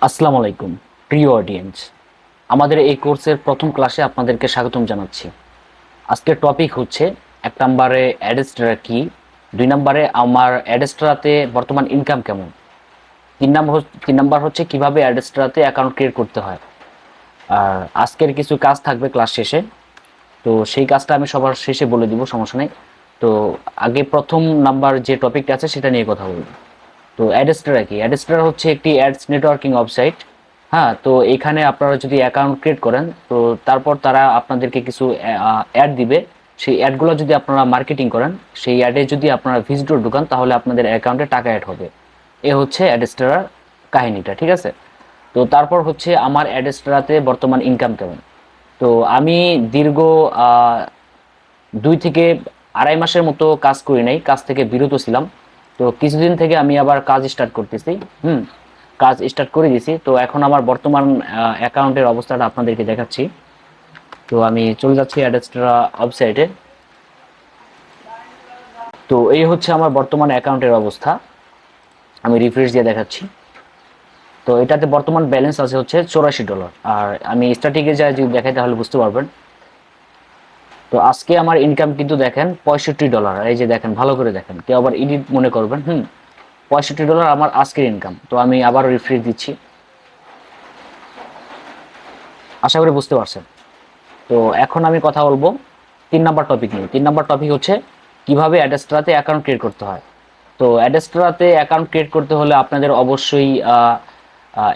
আসসালামু আলাইকুম প্রিয় অডিয়েন্স। আমাদের এই কোর্সের প্রথম ক্লাসে আপনাদেরকে স্বাগতম জানাচ্ছি। আজকের টপিক হচ্ছে 1 নম্বরে অ্যাডেস্ট্রা কি, 2 নম্বরে আমার অ্যাডেস্ট্রাতে বর্তমান ইনকাম কেমন, 3 নম্বর হচ্ছে কিভাবে অ্যাডেস্ট্রাতে অ্যাকাউন্ট ক্রিয়েট করতে হয়। আর আজকের কিছু কাজ থাকবে ক্লাস শেষে, তো সেই কাজটা আমি সবার শেষে বলে দিব, সমস্যা নেই। তো আগে প্রথম নাম্বার যে টপিকটা আছে সেটা নিয়ে কথা বলবো। তো অ্যাডেস্ট্রা কি? অ্যাডেস্ট্রা হচ্ছে একটি অ্যাডস নেটওয়ার্কিং ওয়েবসাইট। হ্যাঁ, তো এখানে আপনারা যদি অ্যাকাউন্ট ক্রিয়েট করেন, তো তারপর তারা আপনাদেরকে কিছু অ্যাড দিবে। সেই অ্যাডগুলো যদি আপনারা মার্কেটিং করেন, সেই অ্যাডে যদি আপনারা ভিজিটর ঢুকান, তাহলে আপনাদের অ্যাকাউন্টে টাকা অ্যাড হবে। এ হচ্ছে অ্যাডেস্ট্রার কাহিনীটা, ঠিক আছে? তো তারপর হচ্ছে আমার অ্যাডেস্ট্রাতে বর্তমান ইনকাম কেমন। তো আমি দীর্ঘ 2 থেকে আড়াই মাসের মতো কাজ করি নাই, কাজ থেকে বিরত ছিলাম। তো কিছুদিন থেকে আমি আবার কাজ স্টার্ট করতেছি। হুম, কাজ স্টার্ট করে দিয়েছি। তো এখন আমার বর্তমান অ্যাকাউন্টের অবস্থাটা আপনাদেরকে দেখাচ্ছি। তো আমি চলে যাচ্ছি অ্যাডেস্ট্রা ওয়েবসাইটে। তো এই হচ্ছে আমার বর্তমান অ্যাকাউন্টের অবস্থা। আমি রিফ্রেশ দিয়ে দেখাচ্ছি। তো এটাতে বর্তমান ব্যালেন্স আছে হচ্ছে $84। আর আমি স্টার্টিংয়ে যাই যদি দেখাই তাহলে বুঝতে পারবেন। তো আজকে আমার ইনকাম কিন্তু দেখেন $65। এই যে দেখেন, ভালো করে দেখেন, কেউ আবার এডিট মনে করবেন। $65 আমার আজকের ইনকাম। তো আমি আবার রিফ্রেশ দিচ্ছি। আশা করি বুঝতে পারছেন। তো এখন আমি কথা বলবো 3 নম্বর টপিক নিয়ে। 3 নম্বর টপিক হচ্ছে কিভাবে অ্যাডেস্ট্রাতে অ্যাকাউন্ট ক্রিয়েট করতে হয়। তো অ্যাডেস্ট্রাতে অ্যাকাউন্ট ক্রিয়েট করতে হলে আপনাদের অবশ্যই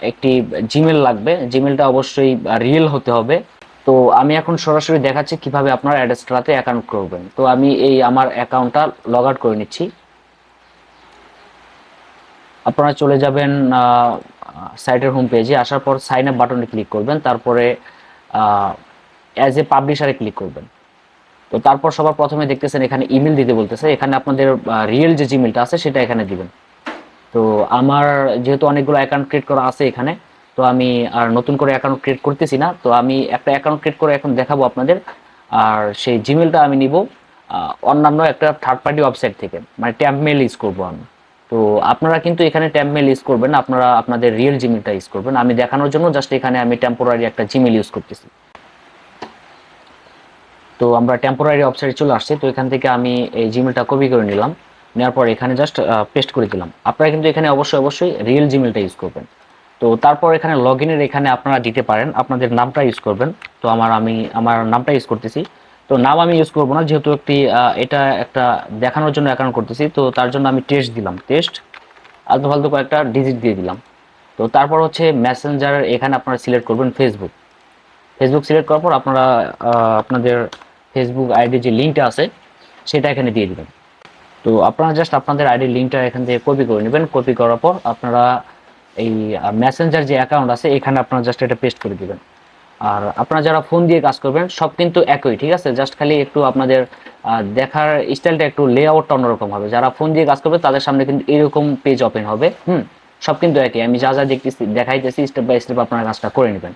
একটি জিমেল লাগবে। জিমেলটা অবশ্যই রিয়েল হতে হবে। তো আমি এখন সরাসরি দেখাচ্ছি কিভাবে আপনারা অ্যাডেস্ট্রাতে অ্যাকাউন্ট করবেন। তো আমি এই আমার অ্যাকাউন্টটা লগ আউট করে নিচ্ছি। আপনারা চলে যাবেন সাইটের হোম পেজে। আসার পর সাইন আপ বাটনে ক্লিক করবেন, তারপরে অ্যাজ এ পাবলিশারে ক্লিক করবেন। তো তারপর সবার প্রথমে দেখতেছেন এখানে ইমেল দিতে বলতেছে। এখানে আপনাদের রিয়েল যে জিমেলটা আছে সেটা এখানে দিবেন। তো আমার যেহেতু অনেকগুলো অ্যাকাউন্ট ক্রিয়েট করা আছে এখানে, তো আমি আর নতুন করে অ্যাকাউন্ট ক্রিয়েট করতেছি না। তো আমি একটা অ্যাকাউন্ট ক্রিয়েট করে এখন দেখাবো আপনাদের। আর সেই জিমেলটা আমি নিব অন্যান্য একটা থার্ড পার্টি ওয়েবসাইট থেকে, মানে ট্যাম্প মেল ইউজ করবো আমি। তো আপনারা কিন্তু এখানে ট্যাম্প মেল ইউজ করবেন না, আপনারা আপনাদের রিয়েল জিমেলটা ইউজ করবেন। আমি দেখানোর জন্য জাস্ট এখানে আমি টেম্পোরারি একটা জিমেল ইউজ করতেছি। তো আমরা টেম্পোরারি ওয়েবসাইটে চলে আসছি। তো এখান থেকে আমি এই জিমেলটা কপি করে নিলাম। নেওয়ার পর এখানে জাস্ট পেস্ট করে দিলাম। আপনারা কিন্তু এখানে অবশ্যই রিয়েল জিমেলটা ইউজ করবেন। তো তারপর এখানে লগ ইনের এখানে আপনারা দিতে পারেন আপনাদের নামটা ইউজ করবেন। তো আমি আমার নামটা ইউজ করতেছি। তো নাম আমি ইউজ করবো না, যেহেতু এটা একটা দেখানোর জন্য অ্যাকাউন্ট করতেছি। তো তার জন্য আমি টেস্ট দিলাম, টেস্ট আলতু ফালতু কয়েকটা ডিজিট দিয়ে দিলাম। তো তারপর হচ্ছে মেসেঞ্জার, এখানে আপনারা সিলেক্ট করবেন ফেসবুক। ফেসবুক সিলেক্ট করার পর আপনারা আপনাদের ফেসবুক আইডি যে লিঙ্কটা আছে সেটা এখানে দিয়ে দিবেন। তো আপনারা জাস্ট আপনাদের আইডি লিঙ্কটা এখান থেকে কপি করে নেবেন। কপি করার পর আপনারা এই মেসেঞ্জার যে অ্যাকাউন্ট আছে এখানে আপনারা জাস্ট এটা পেস্ট করে দিবেন। আর আপনারা যারা ফোন দিয়ে কাজ করবেন সব কিন্তু একই, ঠিক আছে? জাস্ট খালি একটু আপনাদের দেখার স্টাইলটা একটু লেআউটটা অন্যরকম হবে। যারা ফোন দিয়ে কাজ করবে তাদের সামনে কিন্তু এরকম পেজ ওপেন হবে। সব কিন্তু একই। আমি যা যা দেখতেছি দেখাইতেছি, স্টেপ বাই স্টেপ আপনারা কাজটা করে নেবেন।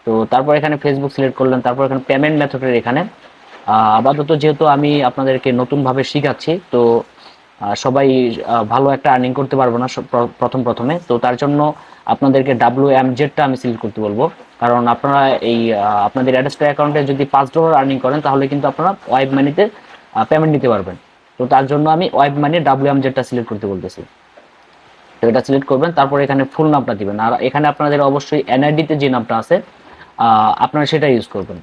তো তারপর এখানে ফেসবুক সিলেক্ট করলেন। তারপর এখানে পেমেন্ট মেথডের এখানে আপাতত যেহেতু আমি আপনাদেরকে নতুনভাবে শিখাচ্ছি, তো সবাই ভালো একটা আর্নিং করতে পারবো না প্রথমে। তো তার জন্য আপনাদেরকে WMZ-টা আমি সিলেক্ট করতে বলবো। কারণ আপনারা এই আপনাদের অ্যাডেস্ট্রা অ্যাকাউন্টে যদি $5 আর্নিং করেন তাহলে কিন্তু আপনারা ওয়েব মানিতে পেমেন্ট নিতে পারবেন। তো তার জন্য আমি ওয়েব মানি WMZ-টা সিলেক্ট করতে বলতেছি। তো এটা সিলেক্ট করবেন, তারপর এখানে ফুল নামটা দিবেন। আর এখানে আপনাদের অবশ্যই এনআইডিতে যে নামটা আছে আপনারা সেটা ইউজ করবেন।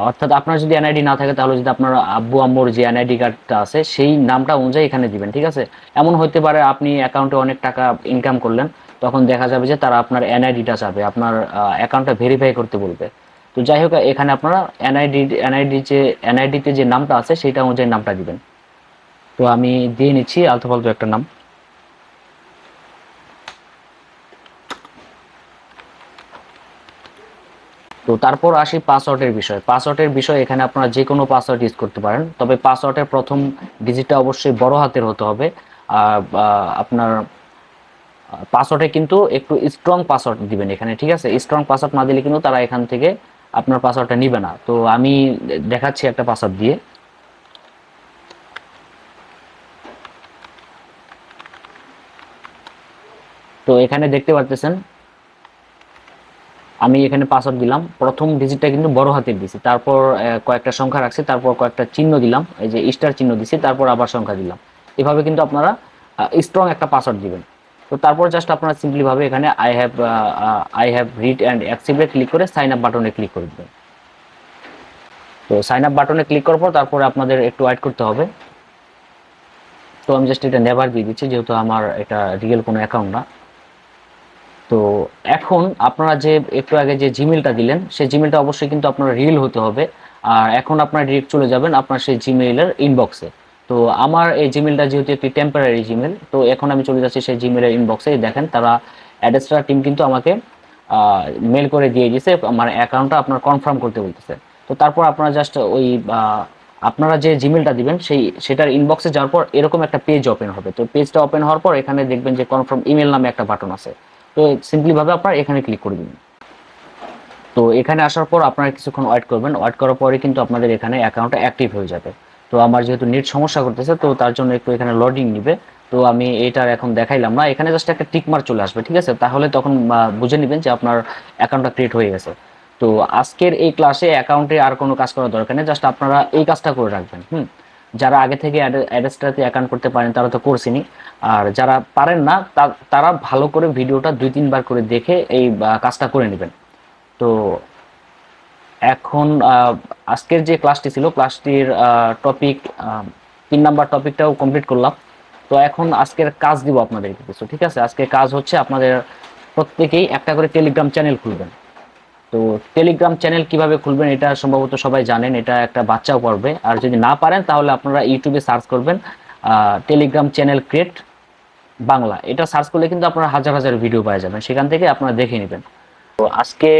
অর্থাৎ আপনার যদি এনআইডি না থাকে তাহলে যদি আপনার আব্বু আম্মুর যে এনআইডি কার্ডটা আছে সেই নামটা অনুযায়ী এখানে দিবেন, ঠিক আছে? এমন হতে পারে আপনি অ্যাকাউন্টে অনেক টাকা ইনকাম করলেন, তখন দেখা যাবে যে তারা আপনার এনআইডিটা চাবে, আপনার অ্যাকাউন্টটা ভেরিফাই করতে বলবে। তো যাই হোক, এখানে আপনারা এনআইডিতে যে নামটা আছে সেইটা অনুযায়ী নামটা দিবেন। তো আমি দিয়ে নিচ্ছি আলতু ফালতু একটা নাম। তো তারপর আসি পাসওয়ার্ডের বিষয়। পাসওয়ার্ডের বিষয় এখানে আপনারা যে কোনো পাসওয়ার্ড ইউজ করতে পারেন, তবে পাসওয়ার্ডের প্রথম ডিজিটটা অবশ্যই বড় হাতের হতে হবে। আর আপনার পাসওয়ার্ডে কিন্তু একটু স্ট্রং পাসওয়ার্ড দিবেন এখানে, ঠিক আছে? স্ট্রং পাসওয়ার্ড না দিলে কিন্তু তারা এখান থেকে আপনার পাসওয়ার্ডটা নিবে না। তো আমি দেখাচ্ছি একটা পাসওয়ার্ড দিয়ে। তো এখানে দেখতে পারতেছেন আমি এখানে পাসওয়ার্ড দিলাম, প্রথম ডিজিটটা কিন্তু বড় হাতের দিছি, তারপর কয়েকটা সংখ্যা রাখছি, তারপর কয়েকটা চিহ্ন দিলাম, এই যে স্টার চিহ্ন দিছি, তারপর আবার সংখ্যা দিলাম। এভাবে কিন্তু আপনারা স্ট্রং একটা পাসওয়ার্ড দিবেন। তো তারপর জাস্ট আপনারা সিম্পলি ভাবে এখানে আই হ্যাভ রিড অ্যান্ড অ্যাকসেপ্টে ক্লিক করে সাইন আপ বাটনে ক্লিক করে দেবেন। তো সাইন আপ বাটনে ক্লিক করার পর তারপরে আপনাদের একটু ওয়েট করতে হবে। তো আমি জাস্ট এটা নেভার দিয়ে দিচ্ছি, যেহেতু আমার এটা রিয়েল কোনো অ্যাকাউন্ট না। তো এখন আপনারা যে একটু আগে যে জিমেলটা দিলেন, সেই জিমেলটা অবশ্যই কিন্তু আপনার রিয়েল হতে হবে। আর এখন আপনারা ডিরেক্ট চলে যাবেন আপনার সেই জিমেইলের ইনবক্সে। তো আমার এই জিমেলটা যেহেতু একটি টেম্পোরারি জিমেল, তো এখন আমি চলে যাচ্ছি সেই জিমেলের ইনবক্সে। দেখেন তারা অ্যাডেস্ট্রা টিম কিন্তু আমাকে মেল করে দিয়ে দিয়েছে, আমার অ্যাকাউন্টটা আপনার কনফার্ম করতে বলতেছে। তো তারপর আপনারা জাস্ট ওই আপনারা যে জিমেলটা দিবেন সেটার ইনবক্সে যাওয়ার পর এরকম একটা পেজ ওপেন হবে। তো পেজটা ওপেন হওয়ার পর এখানে দেখবেন যে কনফার্ম ইমেল নামে একটা বাটন আছে। তো সিম্পলি ভাবে আপনারা এখানে ক্লিক করে দিন। তো এখানে আসার পর আপনারা কিছুক্ষণ ওয়েট করবেন, ওয়েট করার পরে কিন্তু আপনাদের এখানে অ্যাকাউন্টটা অ্যাক্টিভ হয়ে যাবে। তো আমার যেহেতু নেট সমস্যা করতেছে, তো তার জন্য একটু এখানে লোডিং নিবে। তো আমি এইটার এখন দেখাইলাম না, এখানে জাস্ট একটা টিক মার্ক চলে আসবে, ঠিক আছে? তাহলে তখন বুঝে নেবেন যে আপনার অ্যাকাউন্টটা ক্রিয়েট হয়ে গেছে। তো আজকের এই ক্লাসে অ্যাকাউন্টে আর কোনো কাজ করার দরকার নেই, জাস্ট আপনারা এই কাজটা করে রাখবেন। যারা আগে থেকে অ্যাডেস্ট্রাতে অ্যাকাউন্ট করতে পারেন তারা তো করছেনই, আর যারা পারেন না তারা ভালো করে ভিডিওটা 2-3 বার করে দেখে এই কাজটা করে নেবেন। তো এখন আজকের যে ক্লাসটি ছিল, ক্লাসটির টপিক 3 নাম্বার টপিকটাও কমপ্লিট করলাম। তো এখন আজকের কাজ দিব আপনাদেরকে কিছু, ঠিক আছে? আজকের কাজ হচ্ছে আপনাদের প্রত্যেকেই একটা করে টেলিগ্রাম চ্যানেল খুলবেন। তো টেলিগ্রাম চ্যানেল কিভাবে খুলবেন এটা সম্ভবত সবাই জানেন, এটা একটা বাচ্চাও পারবে। আর যদি না পারেন তাহলে আপনারা ইউটিউবে সার্চ করবেন টেলিগ্রাম চ্যানেল ক্রিয়েট বাংলা, এটা সার্চ করলে কিন্তু আপনারা হাজার হাজার ভিডিও পাওয়া যাবেন, সেখান থেকে আপনারা দেখে নেবেন। তো আজকে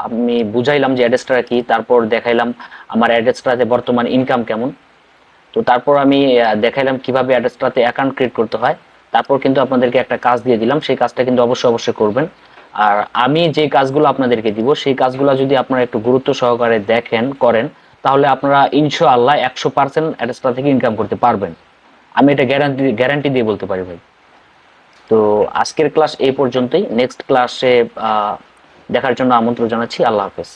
আমি বুঝাইলাম যে অ্যাডেস্ট্রা কি, তারপর দেখাইলাম আমার অ্যাডেস্ট্রাতে বর্তমান ইনকাম কেমন। তো তারপর আমি দেখাইলাম কিভাবে অ্যাডেস্ট্রাতে অ্যাকাউন্ট ক্রিয়েট করতে হয়। তারপর কিন্তু আপনাদেরকে একটা কাজ দিয়ে দিলাম, সেই কাজটা কিন্তু অবশ্যই অবশ্যই করবেন। আর আমি যে কাজগুলো আপনাদেরকে দিব সেই কাজগুলো যদি আপনারা একটু গুরুত্ব সহকারে দেখেন করেন, তাহলে আপনারা ইনশাআল্লাহ 100% অ্যাডেস্ট্রা থেকে ইনকাম করতে পারবেন। আমি এটা গ্যারান্টি দিয়ে বলতে পারি ভাই। তো আজকের ক্লাস এই পর্যন্তই, নেক্সট ক্লাসে দেখার জন্য আমন্ত্রণ জানাচ্ছি। আল্লাহ হাফেজ।